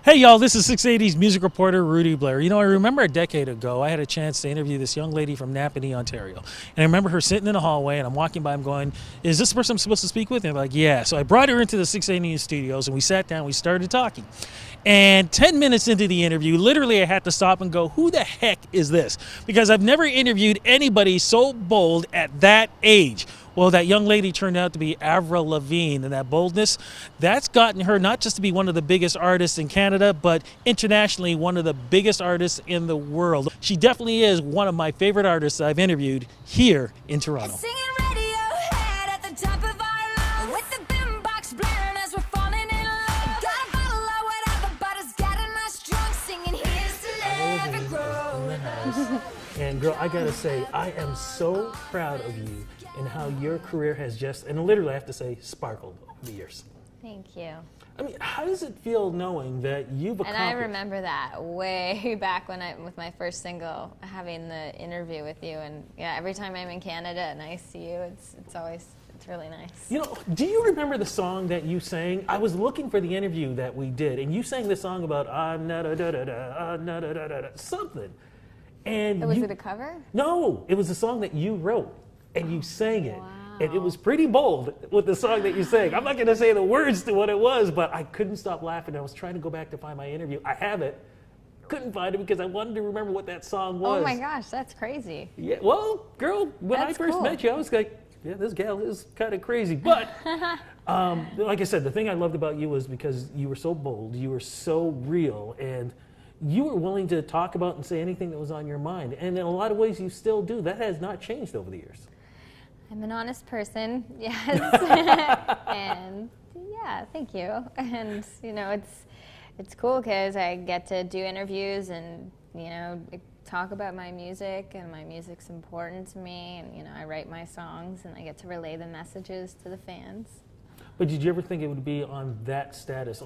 Hey y'all, this is 680's music reporter Rudy Blair. You know, I remember a decade ago I had a chance to interview this young lady from Napanee, Ontario. And I remember her sitting in the hallway and I'm walking by, I'm going, is this the person I'm supposed to speak with? And they're like, yeah. So I brought her into the 680 studios and we sat down, we started talking. And 10 minutes into the interview, literally I had to stop and go, who the heck is this? Because I've never interviewed anybody so bold at that age. Well, that young lady turned out to be Avril Lavigne, and that boldness, that's gotten her not just to be one of the biggest artists in Canada, but internationally one of the biggest artists in the world. She definitely is one of my favorite artists I've interviewed here in Toronto. And girl, I gotta say, I am so proud of you and how your career has just, and literally I have to say, sparkled over the years. Thank you. I mean, how does it feel knowing that you've accomplished? And I remember that way back when with my first single, having the interview with you, and yeah, every time I'm in Canada and I see you, it's really nice. You know, do you remember the song that you sang? I was looking for the interview that we did, and you sang the song about something. And was it a cover? No, it was a song that you wrote, and you sang it. Wow. And it was pretty bold with the song that you sang. I'm not going to say the words to what it was, but I couldn't stop laughing. I was trying to go back to find my interview. I have it. Couldn't find it because I wanted to remember what that song was. Oh my gosh, that's crazy. Yeah, well, girl, when I first met you, I was like, yeah, this gal is kind of crazy. But like I said, the thing I loved about you was because you were so bold, you were so real, and you were willing to talk about and say anything that was on your mind. And in a lot of ways, you still do. That has not changed over the years. I'm an honest person, yes. And yeah, thank you. And you know, it's cool because I get to do interviews and, you know, talk about my music, and my music's important to me, and you know, I write my songs and I get to relay the messages to the fans. But did you ever think it would be on that status?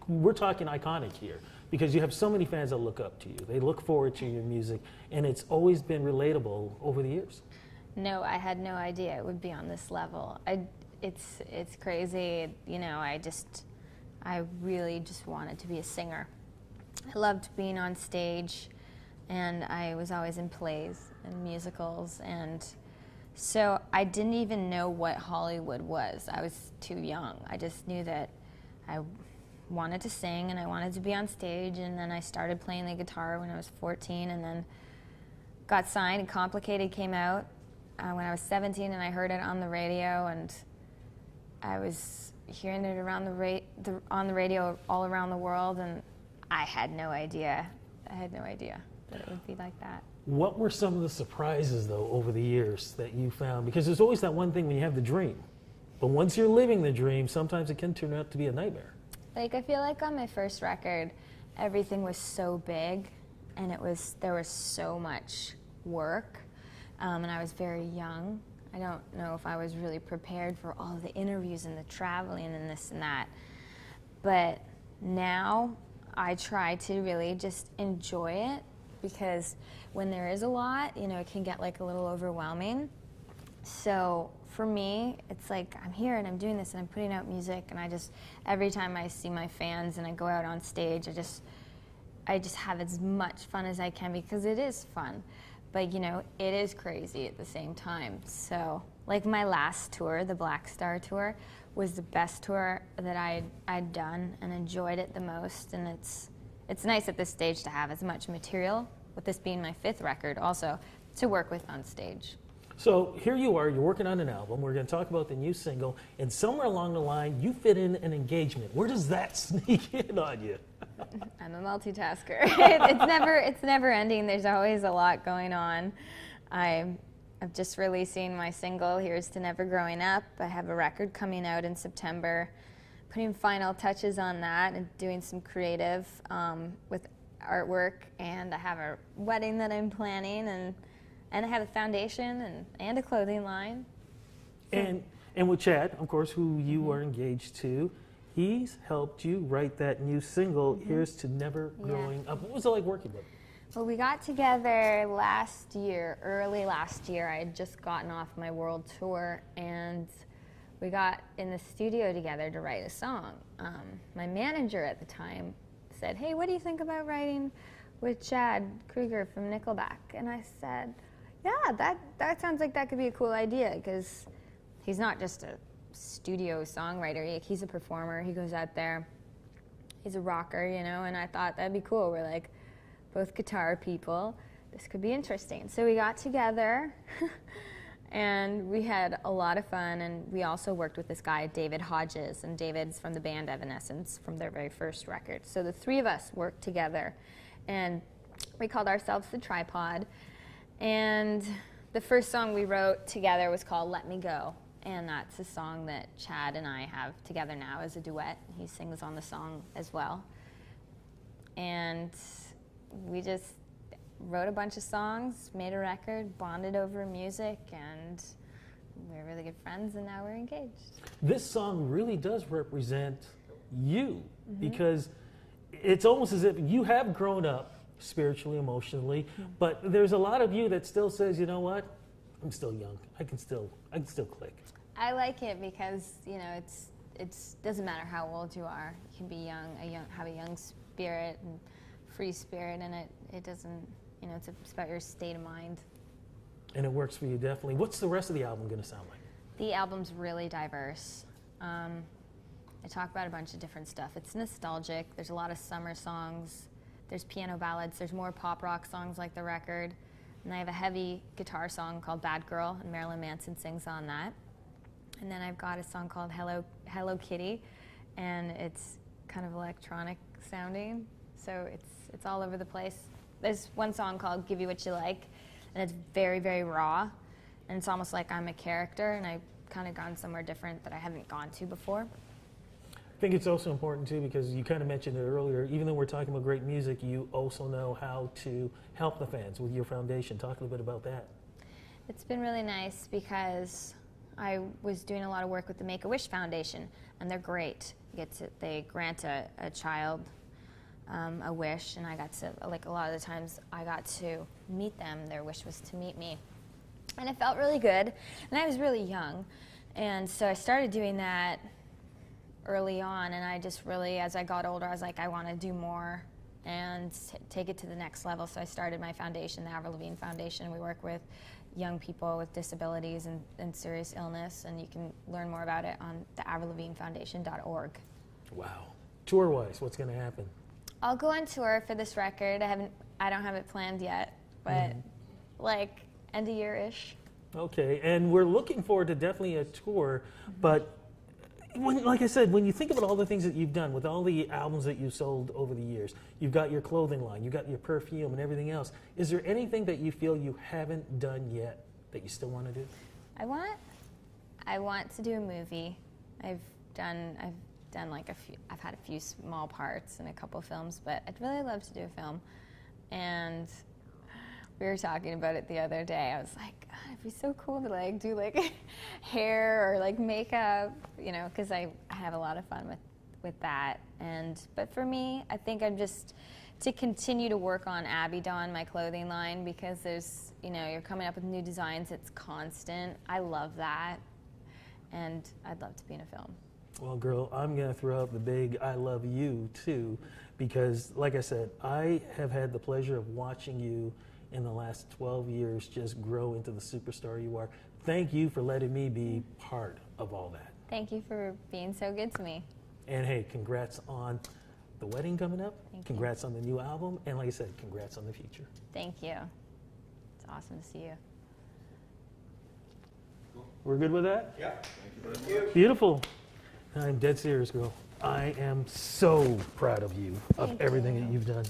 We're talking iconic here because you have so many fans that look up to you. They look forward to your music, and it's always been relatable over the years. No, I had no idea it would be on this level. It's crazy, you know, I really just wanted to be a singer. I loved being on stage, and I was always in plays and musicals, and so I didn't even know what Hollywood was. I was too young. I just knew that I wanted to sing and I wanted to be on stage, and then I started playing the guitar when I was 14, and then got signed, and Complicated came out when I was 17, and I heard it on the radio, and I was hearing it around on the radio all around the world, and I had no idea. I had no idea that it would be like that. What were some of the surprises, though, over the years that you found? Because there's always that one thing when you have the dream. But once you're living the dream, sometimes it can turn out to be a nightmare. Like, I feel like on my first record, everything was so big, and there was so much work, and I was very young. I don't know if I was really prepared for all of the interviews and the traveling and this and that. But now I try to really just enjoy it, because when there is a lot, you know, it can get like a little overwhelming. So for me, it's like I'm here and I'm doing this and I'm putting out music, and every time I see my fans and I go out on stage, I just have as much fun as I can, because it is fun. But you know, it is crazy at the same time. So like my last tour, the Black Star tour, was the best tour that I'd done and enjoyed it the most. And it's nice at this stage to have as much material, with this being my 5th record also, to work with on stage. So here you are, you're working on an album. We're going to talk about the new single, and somewhere along the line, you fit in an engagement. Where does that sneak in on you? I'm a multitasker. It's never ending. There's always a lot going on. I'm just releasing my single, Here's to Never Growing Up. I have a record coming out in September, putting final touches on that and doing some creative with artwork, and I have a wedding that I'm planning, and I have a foundation and a clothing line. And with Chad, of course, who you are engaged to, he's helped you write that new single, Here's to Never Growing Up. What was it like working with him? Well, we got together last year, early last year. I had just gotten off my world tour, and we got in the studio together to write a song. My manager at the time said, hey, what do you think about writing with Chad Krieger from Nickelback? And I said, yeah, that sounds like that could be a cool idea, because he's not just a studio songwriter, he's a performer, he goes out there, he's a rocker, you know, and I thought that'd be cool. We're like both guitar people, this could be interesting. So we got together and we had a lot of fun, and we also worked with this guy, David Hodges, and David's from the band Evanescence from their very first record. So the three of us worked together, and we called ourselves The Tripod, and the first song we wrote together was called Let Me Go, and that's a song that Chad and I have together now as a duet. He sings on the song as well. And we just wrote a bunch of songs, made a record, bonded over music, and we're really good friends, and now we're engaged. This song really does represent you, because it's almost as if you have grown up spiritually, emotionally, but there's a lot of you that still says, you know what, I'm still young. I can still click. I like it because, you know, it doesn't matter how old you are. You can be young, have a young spirit and free spirit, and it doesn't, you know, it's about your state of mind. And it works for you, definitely. What's the rest of the album going to sound like? The album's really diverse. I talk about a bunch of different stuff. It's nostalgic. There's a lot of summer songs. There's piano ballads. There's more pop rock songs like the record. And I have a heavy guitar song called Bad Girl, and Marilyn Manson sings on that. And then I've got a song called Hello Kitty, and it's kind of electronic sounding, so it's all over the place. There's one song called Give You What You Like, and it's very, very raw, and it's almost like I'm a character, and I've kind of gone somewhere different that I haven't gone to before. I think it's also important too, because you kind of mentioned it earlier, even though we're talking about great music, you also know how to help the fans with your foundation. Talk a little bit about that. It's been really nice because I was doing a lot of work with the Make-A-Wish Foundation, and they're great. They grant a child a wish, and I got to, like a lot of the times, I got to meet them. Their wish was to meet me. And it felt really good, and I was really young. And so I started doing that early on, and I just really, as I got older, I was like, I want to do more and take it to the next level. So I started my foundation, the Avril Lavigne Foundation. We work with young people with disabilities and serious illness, and you can learn more about it on the AvrilLavigneFoundation.org. Wow. Tour-wise, what's going to happen? I'll go on tour for this record. I don't have it planned yet, but like end of year-ish. Okay, and we're looking forward to definitely a tour, but like I said, when you think about all the things that you've done with all the albums that you've sold over the years, you've got your clothing line, you've got your perfume and everything else. Is there anything that you feel you haven't done yet that you still want to do? I want to do a movie. I've done like a few. I've had a few small parts in a couple of films, but I'd really love to do a film. And we were talking about it the other day. I was like, God, it'd be so cool to like do like hair or like makeup, you know, because I have a lot of fun with that. But for me, I think I'm just to continue to work on Abby Dawn, my clothing line, because there's, you know, you're coming up with new designs. It's constant. I love that, and I'd love to be in a film. Well, girl, I'm going to throw out the big I love you, too, because, like I said, I have had the pleasure of watching you in the last 12 years just grow into the superstar you are. Thank you for letting me be part of all that. Thank you for being so good to me. And, hey, congrats on the wedding coming up. Congrats on the new album. And, like I said, congrats on the future. Thank you. It's awesome to see you. We're good with that? Yeah. Thank you. Beautiful. I'm dead serious, girl. I am so proud of you, of everything that you've done.